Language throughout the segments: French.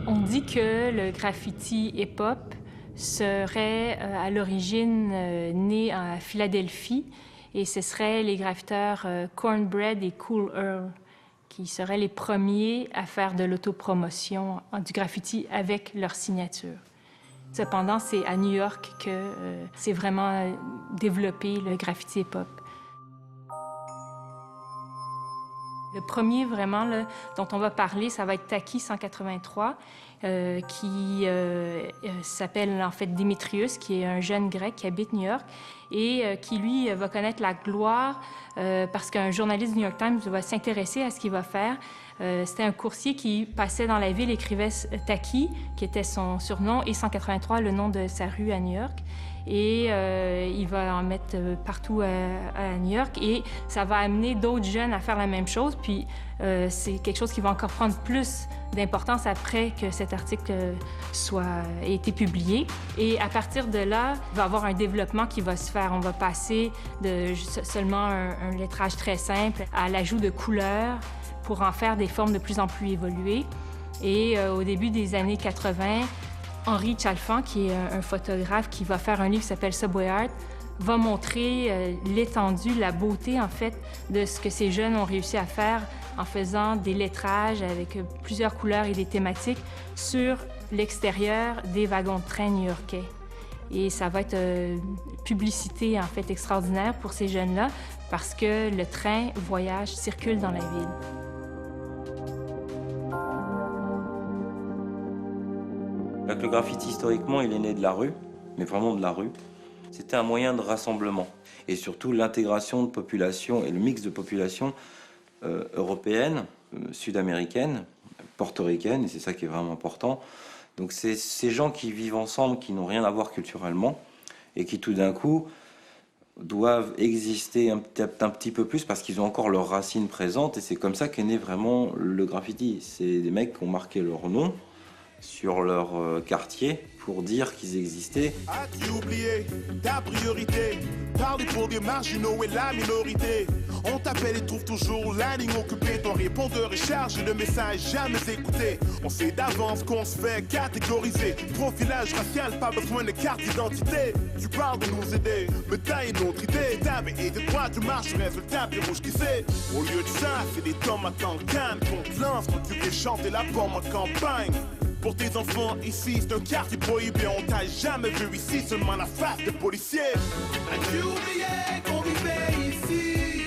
On dit que le graffiti hip-hop serait à l'origine né à Philadelphie et ce seraient les graffiteurs Cornbread et Cool Earl qui seraient les premiers à faire de l'autopromotion du graffiti avec leur signature. Cependant, c'est à New York que c'est vraiment développé le graffiti hip-hop. Le premier vraiment là, dont on va parler, ça va être Taki 183, qui s'appelle en fait Démétrius, qui est un jeune grec qui habite New York et qui, lui, va connaître la gloire parce qu'un journaliste du New York Times va s'intéresser à ce qu'il va faire. C'était un coursier qui passait dans la ville, écrivait Taki, qui était son surnom, et 183, le nom de sa rue à New York. Et il va en mettre partout à New York et ça va amener d'autres jeunes à faire la même chose. Puis c'est quelque chose qui va encore prendre plus d'importance après que cet article ait été publié. Et à partir de là, il va y avoir un développement qui va se faire. On va passer de seulement un lettrage très simple à l'ajout de couleurs pour en faire des formes de plus en plus évoluées. Et au début des années 80, Henri Chalfant, qui est un photographe qui va faire un livre qui s'appelle Subway Art, va montrer l'étendue, la beauté, en fait, de ce que ces jeunes ont réussi à faire en faisant des lettrages avec plusieurs couleurs et des thématiques sur l'extérieur des wagons de train new-yorkais. Et ça va être une publicité, en fait, extraordinaire pour ces jeunes-là parce que le train voyage, circule dans la ville. Le graffiti, historiquement, il est né de la rue, mais vraiment de la rue. C'était un moyen de rassemblement. Et surtout, l'intégration de populations et le mix de populations européennes, sud-américaines, portoricaines, et c'est ça qui est vraiment important. Donc c'est ces gens qui vivent ensemble, qui n'ont rien à voir culturellement, et qui tout d'un coup doivent exister un petit peu plus parce qu'ils ont encore leurs racines présentes, et c'est comme ça qu'est né vraiment le graffiti. C'est des mecs qui ont marqué leur nom sur leur quartier pour dire qu'ils existaient. As-tu oublié ta priorité? Parler pour des marginaux et la minorité. On t'appelle et trouve toujours la ligne occupée. Ton répondeur est chargé de messages jamais écoutés. On sait d'avance qu'on se fait catégoriser. Profilage racial, pas besoin de carte d'identité. Tu parles de nous aider, mais t'as une autre idée. T'avais été droit, tu marches, résultat, plus rouge qui sait. Au lieu de ça, c'est des tomates en canne qu'on te lance quand tu fais chanter la pomme en campagne. Pour tes enfants, ici, c'est un quartier prohibé. On t'a jamais vu ici, seulement la face des policiers. As-tu oublié qu'on vivait ici?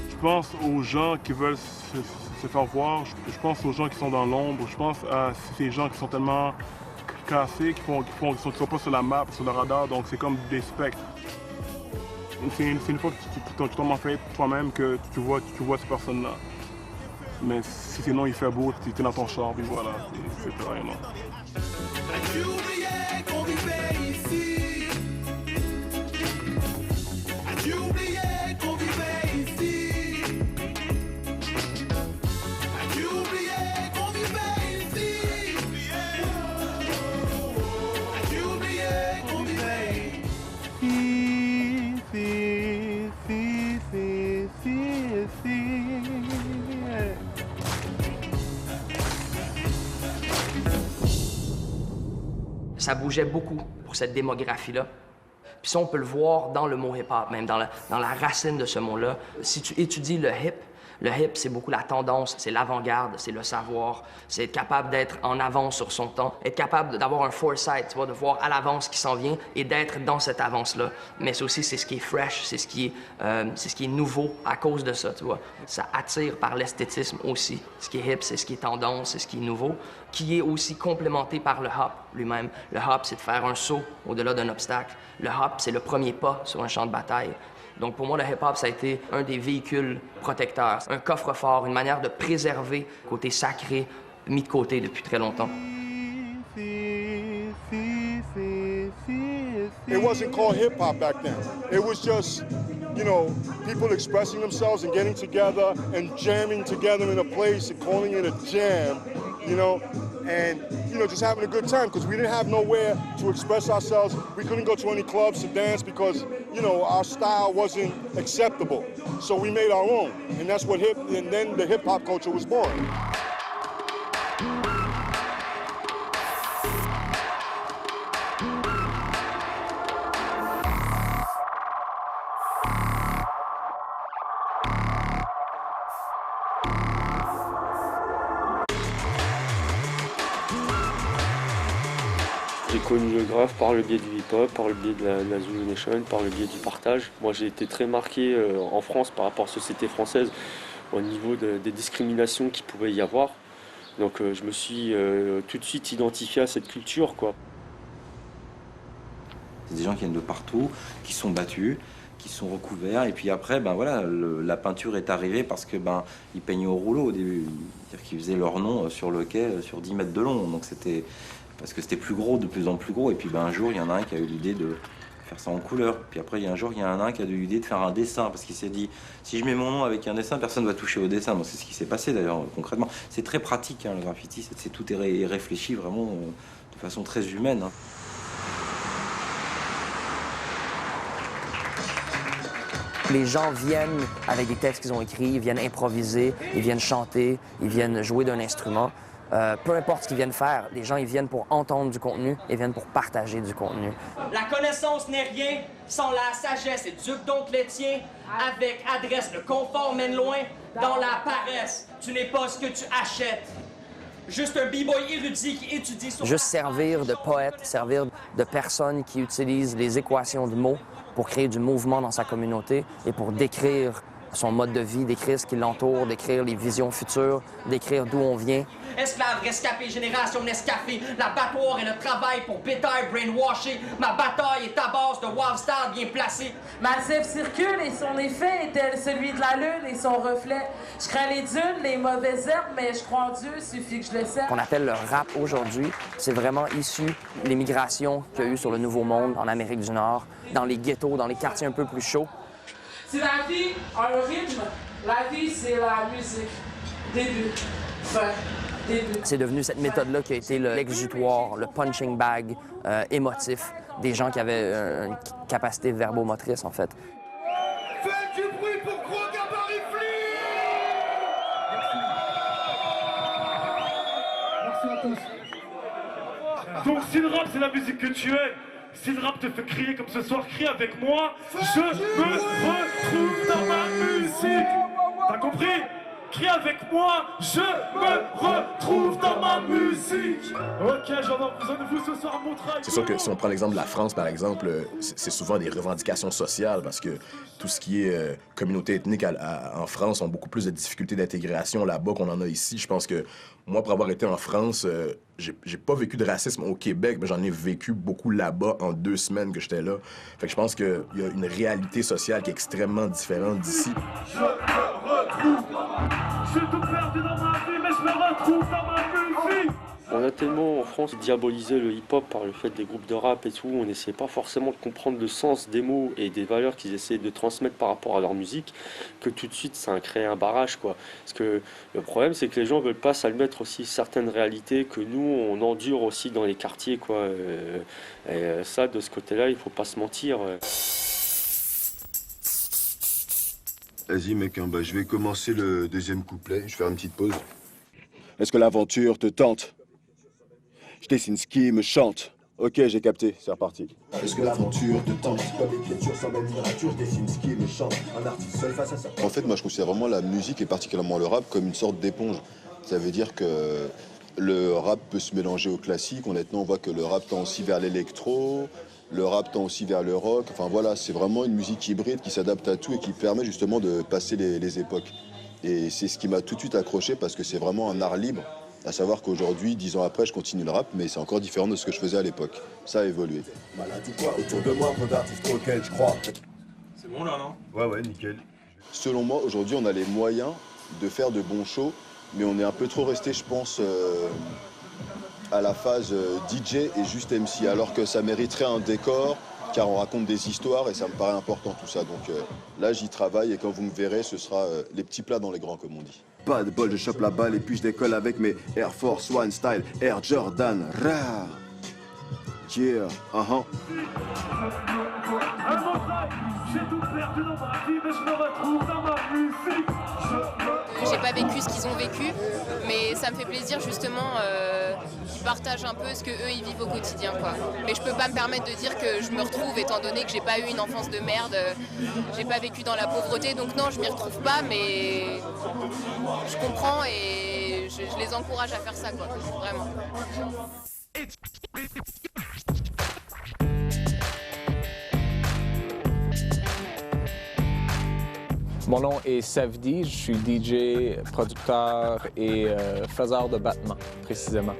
Je pense aux gens qui veulent se faire voir. Je pense aux gens qui sont dans l'ombre. Je pense à ces gens qui sont tellement cassés, qui sont pas sur la map, sur le radar. Donc, c'est comme des spectres. C'est une fois que tu tombes en fait toi-même que tu vois ces personnes-là. Mais si sinon il fait beau, tu es dans ton char, puis voilà, c'est plus rien. As-tu oublié qu'on vivait ici? As-tu oublié qu'on vivait ici? As-tu oublié qu'on vivait ici? As-tu oublié qu'on vivait ici? Ça bougeait beaucoup pour cette démographie-là. Puis ça, on peut le voir dans le mot hip-hop, même dans la racine de ce mot-là. Si tu étudies le hip, c'est beaucoup la tendance, c'est l'avant-garde, c'est le savoir, c'est être capable d'être en avance sur son temps, être capable d'avoir un foresight, tu vois, de voir à l'avance ce qui s'en vient et d'être dans cette avance-là. Mais c'est aussi, c'est ce qui est fresh, c'est ce qui est nouveau à cause de ça, tu vois. Ça attire par l'esthétisme aussi. Ce qui est hip, c'est ce qui est tendance, c'est ce qui est nouveau, qui est aussi complémenté par le hop lui-même. Le hop, c'est de faire un saut au-delà d'un obstacle. Le hop, c'est le premier pas sur un champ de bataille. Donc pour moi, le hip-hop, ça a été un des véhicules protecteurs, un coffre-fort, une manière de préserver le côté sacré mis de côté depuis très longtemps. It wasn't called hip-hop back then. It was just, you know, people expressing themselves and getting together and jamming together in a place and calling it a jam, you know, and, you know, just having a good time because we didn't have nowhere to express ourselves. We couldn't go to any clubs to dance because, you know, our style wasn't acceptable. So we made our own, and that's what and then the hip-hop culture was born. connu le graphe par le biais du hip-hop, par le biais de la Zulu Nation, par le biais du partage. Moi, j'ai été très marqué en France par rapport à la société française au niveau des discriminations qu'il pouvait y avoir. Donc je me suis tout de suite identifié à cette culture, quoi. C'est des gens qui viennent de partout, qui sont battus, qui sont recouverts, et puis après, ben voilà, la peinture est arrivée parce que ben ils peignaient au rouleau au début, c'est-à-dire qu'ils faisaient leur nom sur le quai sur 10 mètres de long, donc c'était parce que c'était plus gros, de plus en plus gros, et puis ben un jour il y en a un qui a eu l'idée de faire ça en couleur, puis après il y a un jour il y en a un qui a eu l'idée de faire un dessin parce qu'il s'est dit si je mets mon nom avec un dessin, personne ne va toucher au dessin. Donc c'est ce qui s'est passé d'ailleurs concrètement. C'est très pratique hein, le graffiti, tout est réfléchi vraiment de façon très humaine. Hein. Les gens viennent avec des textes qu'ils ont écrits, ils viennent improviser, ils viennent chanter, ils viennent jouer d'un instrument. Peu importe ce qu'ils viennent faire, les gens ils viennent pour entendre du contenu, ils viennent pour partager du contenu. La connaissance n'est rien sans la sagesse, éduque donc les tiens avec adresse. Le confort mène loin dans la paresse. Tu n'es pas ce que tu achètes. Juste un b-boy érudit qui étudie sur... Juste servir de poète, servir de personne qui utilise les équations de mots pour créer du mouvement dans sa communauté et pour décrire son mode de vie, décrire ce qui l'entoure, décrire les visions futures, décrire d'où on vient. Esclave, rescapé, génération Nescafé, l'abattoir et le travail pour bétail brainwashé. Ma bataille est à base de Wavstar bien placé. Massif circule et son effet est tel celui de la lune et son reflet. Je crains les dunes, les mauvaises herbes, mais je crois en Dieu, suffit que je le sers. Qu'on appelle le rap aujourd'hui, c'est vraiment issu de l'immigration qu'il y a eu sur le Nouveau Monde, en Amérique du Nord, dans les ghettos, dans les quartiers un peu plus chauds. Si la vie a un rythme, la vie c'est la musique. Début, fin. C'est devenu cette méthode-là qui a été l'exutoire, le punching bag émotif des gens qui avaient une capacité verbomotrice, en fait. Faites du bruit pour Gros Gabarit Flea! Merci à tous. Donc si le rap c'est la musique que tu aimes, si le rap te fait crier comme ce soir, crie avec moi. Je me retrouve dans ma musique. T'as compris? Crie avec moi, je me retrouve dans ma musique. Ok, j'en ai besoin de vous ce soir, mon travail. C'est sûr que si on prend l'exemple de la France, par exemple, c'est souvent des revendications sociales parce que tout ce qui est communauté ethnique en France ont beaucoup plus de difficultés d'intégration là-bas qu'on en a ici. Je pense que moi, pour avoir été en France, j'ai pas vécu de racisme au Québec, mais j'en ai vécu beaucoup là-bas en 2 semaines que j'étais là. Fait que je pense qu'il y a une réalité sociale qui est extrêmement différente d'ici. Je me retrouve. Je suis tout perdu dans ma vie, mais je me retrouve dans ma musique. On a tellement en France diabolisé le hip-hop par le fait des groupes de rap et tout, on n'essayait pas forcément de comprendre le sens des mots et des valeurs qu'ils essayaient de transmettre par rapport à leur musique, que tout de suite ça a créé un barrage, quoi. Parce que le problème c'est que les gens veulent pas s'admettre aussi certaines réalités que nous on endure aussi dans les quartiers, quoi. Et ça, de ce côté-là, il faut pas se mentir. Vas-y mec, hein, je vais commencer le 2e couplet, je vais faire une petite pause. Est-ce que l'aventure te tente? Je dessine ce qui me chante. Ok, j'ai capté, c'est reparti. Est-ce que l'aventure te tente? Comme l'écriture sans même littérature, je dessine ce qui me chante. Un artiste seul face à ça. En fait, moi je considère vraiment la musique et particulièrement le rap comme une sorte d'éponge. Ça veut dire que le rap peut se mélanger au classique. Honnêtement, on voit que le rap tend aussi vers l'électro, le rap tend aussi vers le rock. Enfin voilà, c'est vraiment une musique hybride qui s'adapte à tout et qui permet justement de passer les époques. Et c'est ce qui m'a tout de suite accroché parce que c'est vraiment un art libre. À savoir qu'aujourd'hui, 10 ans après, je continue le rap, mais c'est encore différent de ce que je faisais à l'époque. Ça a évolué. Malade ou quoi, autour de moi, peu d'artistes auxquels je crois. C'est bon là, non? Ouais, nickel. Selon moi, aujourd'hui, on a les moyens de faire de bons shows, mais on est un peu trop resté, je pense, à la phase DJ et juste MC, alors que ça mériterait un décor, car on raconte des histoires et ça me paraît important tout ça. Donc là, j'y travaille et quand vous me verrez, ce sera les petits plats dans les grands, comme on dit. Pas de bol, je chope la balle et puis je décolle avec mes Air Force One style, Air Jordan, rare. Yeah, J'ai tout perdu dans ma vie, mais je me retrouve dans ma musique. J'ai pas vécu ce qu'ils ont vécu, mais ça me fait plaisir justement qu'ils partagent un peu ce que eux ils vivent au quotidien, quoi. Mais je peux pas me permettre de dire que je me retrouve étant donné que j'ai pas eu une enfance de merde, j'ai pas vécu dans la pauvreté, donc non, je m'y retrouve pas, mais je comprends et je les encourage à faire ça, quoi, vraiment. Mon nom est Savdi, je suis DJ, producteur et faiseur de battements, précisément.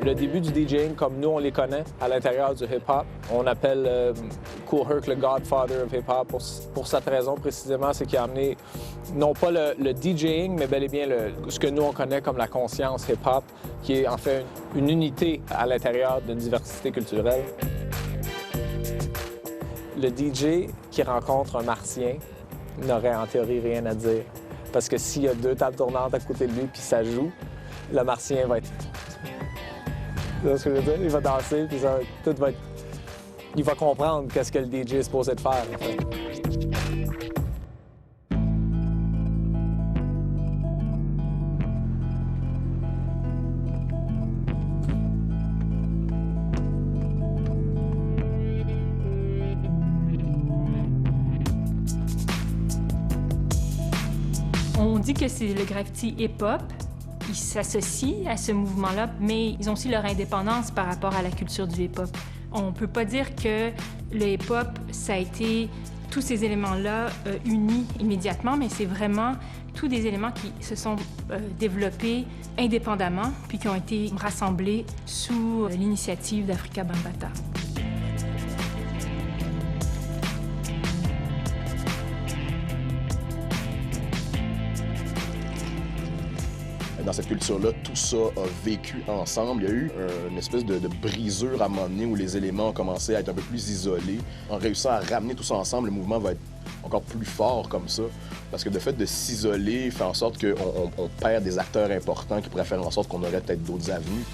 Le début du DJing, comme nous on les connaît à l'intérieur du hip-hop, on appelle Kool Herc le Godfather of hip-hop pour cette raison précisément, c'est qu'il a amené non pas le DJing, mais bel et bien ce que nous on connaît comme la conscience hip-hop, qui est en fait une unité à l'intérieur d'une diversité culturelle. Le DJ qui rencontre un Martien n'aurait en théorie rien à dire, parce que s'il y a 2 tables tournantes à côté de lui puis ça joue, le Martien va être... Tu vois ce que je veux dire? Il va danser, puis tout va être... Il va comprendre qu'est-ce que le DJ est supposé de faire, en fait. On dit que c'est le graffiti hip-hop. Ils s'associent à ce mouvement-là, mais ils ont aussi leur indépendance par rapport à la culture du hip-hop. On ne peut pas dire que le hip-hop, ça a été tous ces éléments-là unis immédiatement, mais c'est vraiment tous des éléments qui se sont développés indépendamment, puis qui ont été rassemblés sous l'initiative d'Africa Bambaataa. Dans cette culture-là, tout ça a vécu ensemble. Il y a eu une espèce de brisure à un moment donné où les éléments ont commencé à être un peu plus isolés. En réussissant à ramener tout ça ensemble, le mouvement va être encore plus fort comme ça. Parce que le fait de s'isoler fait en sorte qu'on perd des acteurs importants qui pourraient faire en sorte qu'on aurait peut-être d'autres avenues.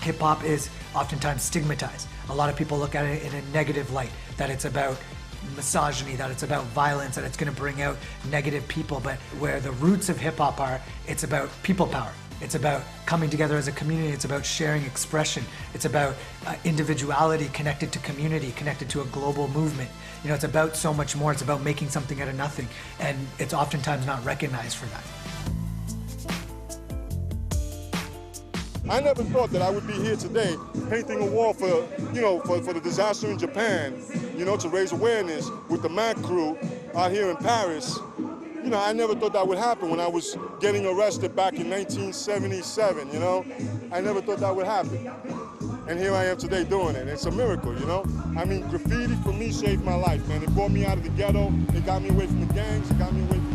Hip-hop is oftentimes stigmatized. A lot of people look at it in a negative light, that it's about misogyny, that it's about violence, that it's going to bring out negative people. But where the roots of hip-hop are, it's about people power. It's about coming together as a community. It's about sharing expression. It's about individuality connected to community, connected to a global movement. You know, it's about so much more. It's about making something out of nothing. And it's oftentimes not recognized for that. I never thought that I would be here today painting a wall for the disaster in Japan, to raise awareness with the MAC crew out here in Paris. I never thought that would happen when I was getting arrested back in 1977, I never thought that would happen. And here I am today doing it. It's a miracle, I mean, graffiti for me saved my life, man. It brought me out of the ghetto. It got me away from the gangs. It got me away from